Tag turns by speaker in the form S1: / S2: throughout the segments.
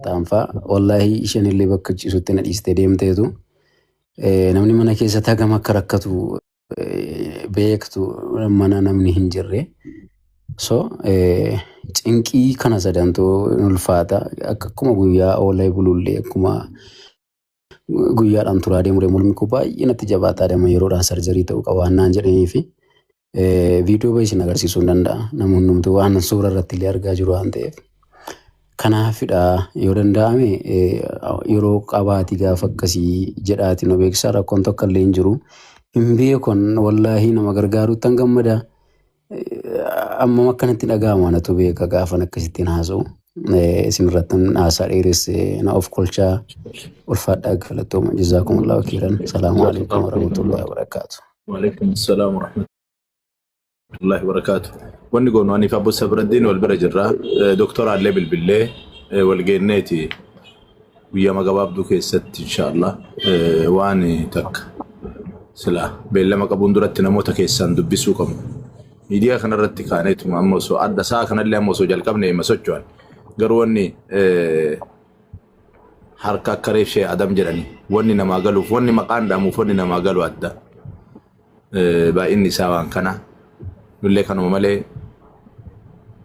S1: Taanfaa wallahi isheen illee bakka ciisutti na dhiistee deemteetu namni mana keessatti hagam akka rakkatu beektu mana namni hin jirre. So cinqii kana sadantu ulfaata akkuma guyyaa oolaa bulullee akkuma guyyaadhaan turaa deemuu mulmi koo baay'ee natti jabaataa deema yeroodhaan sarjarii ta'uu qaba waan naan jedhanii fi viidiyoo baay'ee agarsiisuu hin danda'a namni hundumtuu waan suura irratti illee argaa jiru waan ta'eef. Kanaafidha yoo danda'ame yeroo qabaatii gaafa akkasii jedhaati nu beeksisaa rakkoon tokko illee hin jiru. Hin beekon wallaahi nama gargaaruutti tan gammada. Amma akkanatti dhaga'ama anatu beeka gaafan akkasittiin haasa'u. Isin irratti haasaa dheeresse na of kolchaa ulfaadhaa galatoomaa jazaakumullahu khairan. Salaamu alaikum warahmatullahi wabarakatuh.
S2: Waalaikum salaam warahmatullahi wabarakatuh. Wanni goonu ani Abbo Sabraddiin wal bira jirra. Doktora Allee Bilbillee wal geenneeti guyyaa magabaabduu keessatti inshallah waan takka sila beellama qabuun duratti namoota keessaan dubbisuu qabnu. Miidiyaa kanarratti kaaneetuma amma osoo adda isaa kanallee amma osoo jalqabne hima socho'an. Garuu wanni harka akka reefshee Adam jedhani wanni namaa galuuf wanni maqaan dhaamuuf wanni namaa galu adda. Baay'inni isaa waan kana. Nullee kanuma malee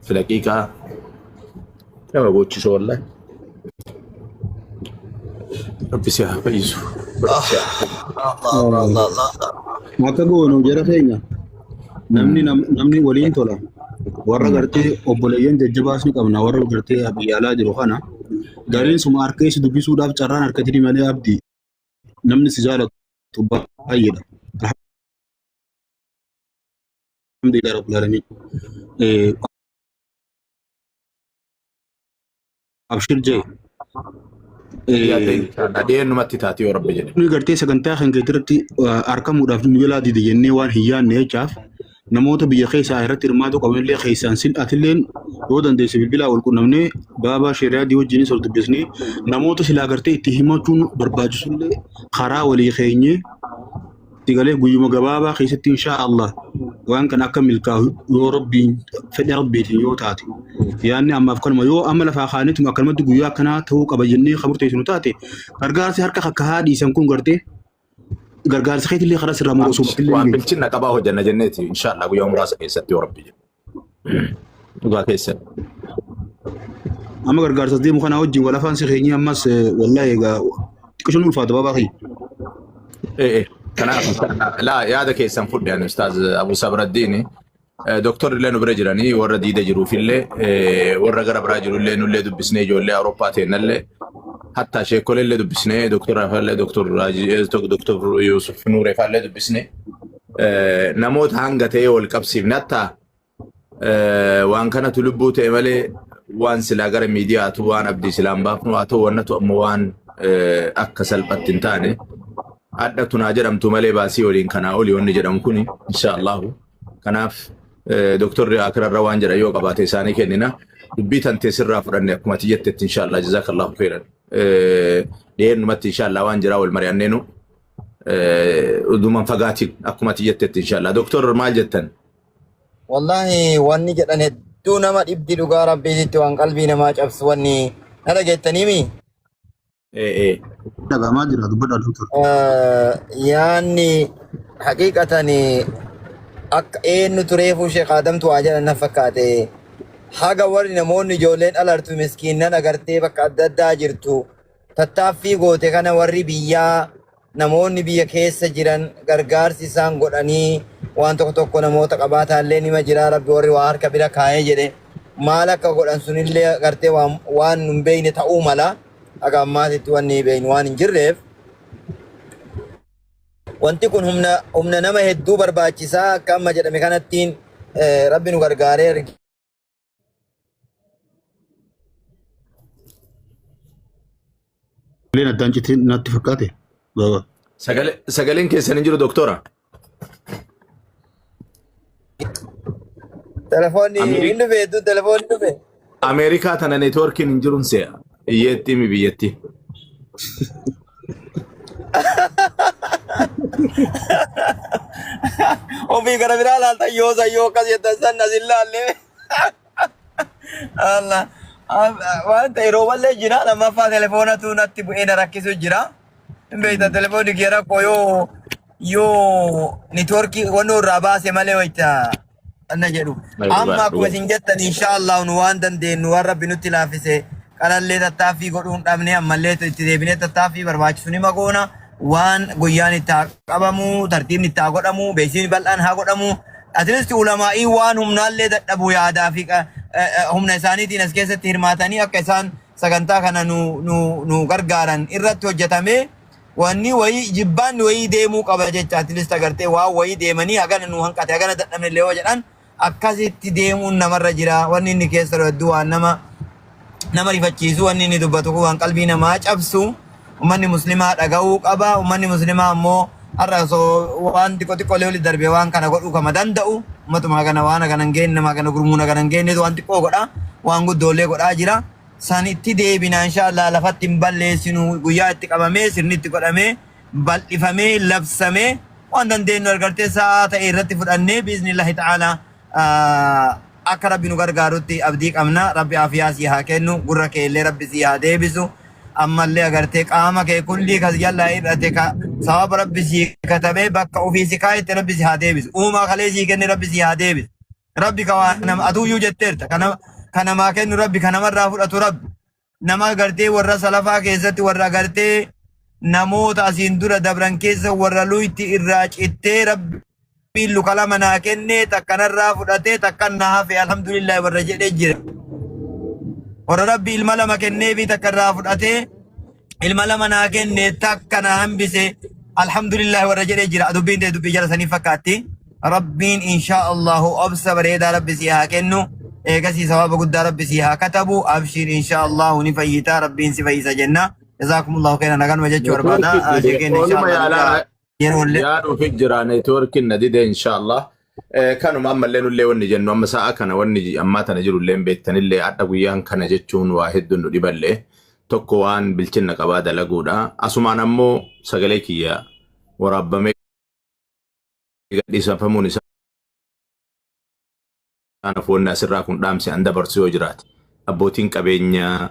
S2: filaqiiqaa nama gochisu wallahi. Rabbi si haa fayyisu.
S3: Akka goonu jara keenya namni waliin tola. Warra gartee obboleeyyan jajjabaas ni qabna warra gartee biyyaalaa jiru kana gariin suma harka isa dubbisuudhaaf carraan harkatti malee abdii namni si jaalatu baay'eedha. Alhamdulillah rabbil alamin. Abshir jee.
S2: Adeen numatti taati yoo rabbi jedhe.
S3: Ni gartee sagantaa kan keessatti argamuudhaaf nu jalaa dide jennee waan hiyyaanne jechaaf namoota biyya keessaa irratti hirmaatu qabanillee keessaan sil'atilleen yoo dandeesse bilbilaa wal qunnamnee baabaa shari'aa wajjinis ol dubbisnee namoota silaa gartee itti himachuun barbaachisullee karaa walii keenyee tigalee guyyuma gabaabaa keessatti inshaa Allah waan kan akka milkaa'u yoo rabbiin fedhe rabbiitiin yoo taate yaanni ammaaf kanuma yoo amma lafaa kaaniituma akkanumatti guyyaa akkanaa ta'uu qaba jennee kan murteessinu taate gargaarsi harka akka haadhiisan kun gartee gargaarsa keetillee karaa sirraa muruu osoo
S2: waan bilchinna qabaa hojjanna jenneeti inshaa Allah guyyaa muraasa keessatti yoo rabbi jedhe. Dhugaa keessatti.
S3: Amma gargaarsas deemu kana wajjin walafaan si keenyee ammas wallahi egaa xiqqishoon ulfaata baabaa kiyya.
S2: Kanaaf laa yaada keessan fudhan Ustaaz Abbo Sabraddiin doktorri illee nu bira jiranii warra diida jiruufillee warra gara biraa jirullee nullee dubbisnee ijoollee Awurooppaa ta'ennallee hatta sheekoleellee dubbisnee doktor Rafaallee doktor Yusuf Nuureefaallee dubbisnee namoota hanga ta'ee wal qabsiifne hatta waan kanatu lubbuu ta'e malee waan silaa gara miidiyaatu waan abdii silaan baafnu haa ta'u wannatu ammoo waan akka salphatti hin taane adda tunaa jedhamtu malee baasii waliin kanaa olii wanni jedhamu kuni inshaallahu. Kanaaf doktorri akirarra waan jedha yoo qabaate isaanii kennina dubbii tantee sirraa fudhanne akkuma tiyyatetti inshaallah jazaakallahu khairan. Dhiyeennumatti inshaallah waan jiraa wal mari'anneenu uduman fagaatiin akkuma tiyyatetti inshaallah. Doktor maal jettan?
S4: Wallahi wanni jedhan hedduu nama dhibdi dhugaa rabbiitti waan qalbii namaa cabsu wanni na dhageettaniimi.
S3: Dhagamaa jira dubbadhaa doktor.
S4: Yaanni haqiiqatan akka eenyu tureefuu Sheekh Adamtu waa jedhan na fakkaate haga warri namoonni ijoolleen alartu miskiinnan agartee bakka adda addaa jirtu tattaaffii goote kana warri biyyaa namoonni biyya keessa jiran gargaarsi isaan godhanii waan tokko tokko namoota qabaataallee nima jira rabbi warri waa harka bira kaa'ee jedhe maal akka godhan sunillee agartee waan nun beeyne ta'uu mala aga ammaatitti wanni beeynu waan hin jirreef wanti kun humna nama hedduu barbaachisaa akka amma jedhame kanattiin rabbi nu gargaaree
S3: Leen addaan citee natti fakkaate.
S2: Sagaleen keessan hin jiru doktora.
S4: Telefoonni hin dhufe hedduu telefoonni dhufe.
S2: Ameerikaa tana neetwoorkiin hin jirun se'a. Iyyeetti mi biyyatti.
S4: Ofii gara biraa laalta yoo akkas jettan san asin laalle. Allah Wanta yeroo wallee jira lammaffaa telefoonatu natti bu'ee na rakkisu jira. Beektaa telefoonni kee rakkoo yoo niitwoorkii wannoo irraa baase malee wayita anna jedhu. Amma akkuma isin jettan inshaallah nu waan dandeenyu waan rabbi nutti laafise qalallee tattaaffii godhuun dhabne ammallee itti deebinee tattaaffii barbaachisu ni magoona. Waan guyyaan itti haa qabamu tartiibni itti haa godhamu beeksisni bal'aan haa godhamu. Atileetii ulamaa'ii waan humnaallee dadhabuu yaadaa fi humna isaaniitiin as keessatti hirmaatanii akka isaan sagantaa kana nu gargaaran irratti hojjetamee wanni wayii jibbaan wayii deemuu qaba jecha atileetii agartee waan wayii deemanii hagana nu hanqate hagana dadhabne illee yoo jedhan akkasitti deemuun namarra jira. Wanni inni keessa hedduu waan nama rifachiisu wanni inni dubbatu waan qalbii namaa cabsu ummanni muslimaa dhaga'uu qaba. Ummanni muslimaa ammoo har'a waan xiqqoo leewli darbee waan kana godhuu kama danda'u ummatuma kana waan kana hin geenye nama kana gurmuuna kana hin geenye waan xiqqoo godha waan guddoollee godhaa jira. San itti deebina inshaallah lafatti hin balleessinu guyyaa itti qabamee sirni itti godhamee bal'ifamee labsamee waan dandeenyu argartee sa'a ta'e irratti fudhannee biiznillahi ta'ala akka rabbi nu gargaarutti abdii qabna. Rabbi afiyaa sii haa kennu gurra kee illee rabbi sii haa deebisu. Ammallee agartee qaama kee kulli kas jallaa irratti sababa rabbi sii katabee bakka ofii si kaayetti rabbi sii haa deebisu. Uumaa kalee sii kenne rabbi sii haa deebisu. Rabbi nama atuuyyuu jetteerta kanamaa kennu rabbi kanamarraa fudhatu rabbi nama agartee warra salafaa keessatti warra agartee namoota asiin dura dabran keessa warra luyti irraa cittee rabbi luka lama naa kennee takkanarraa fudhatee takkan na hafe alhamdulillah warra jedhee jira. Warra rabbi ilma lama kenneefi takkarraa fudhatee ilma lama naa kenne takka na hambise alhamdulillah warra jedhee jira. Dubbiin ta'e dubbii jala sanii fakkaatti. Rabbiin inshaallahu obsa bareedaa rabbi sii haa kennu. Eegasii sababa guddaa rabbi sii haa katabu. Abshiir inshaallahu ni fayyitaa rabbiin si fayyisa jenna. Jazaakumullahu khairan naganuma jechuu barbaada. Sheekeen inshaallah
S2: yaaduu fi jira neetwoorkiin na dide inshaallah. Kanuma ammallee nullee wanni jennu amma sa'a kana wanni ammaa tana jirullee beektanillee adda guyyaan kana jechuun waa hedduun nu dhiballee tokko waan bilchinna qabaa dalaguudha. Asumaan ammoo sagalee kiyya waraabamee gadhiisafamuun isaa kanaaf wanni asirraa kun dhaamsi an dabarsu yoo jiraate abbootiin qabeenyaa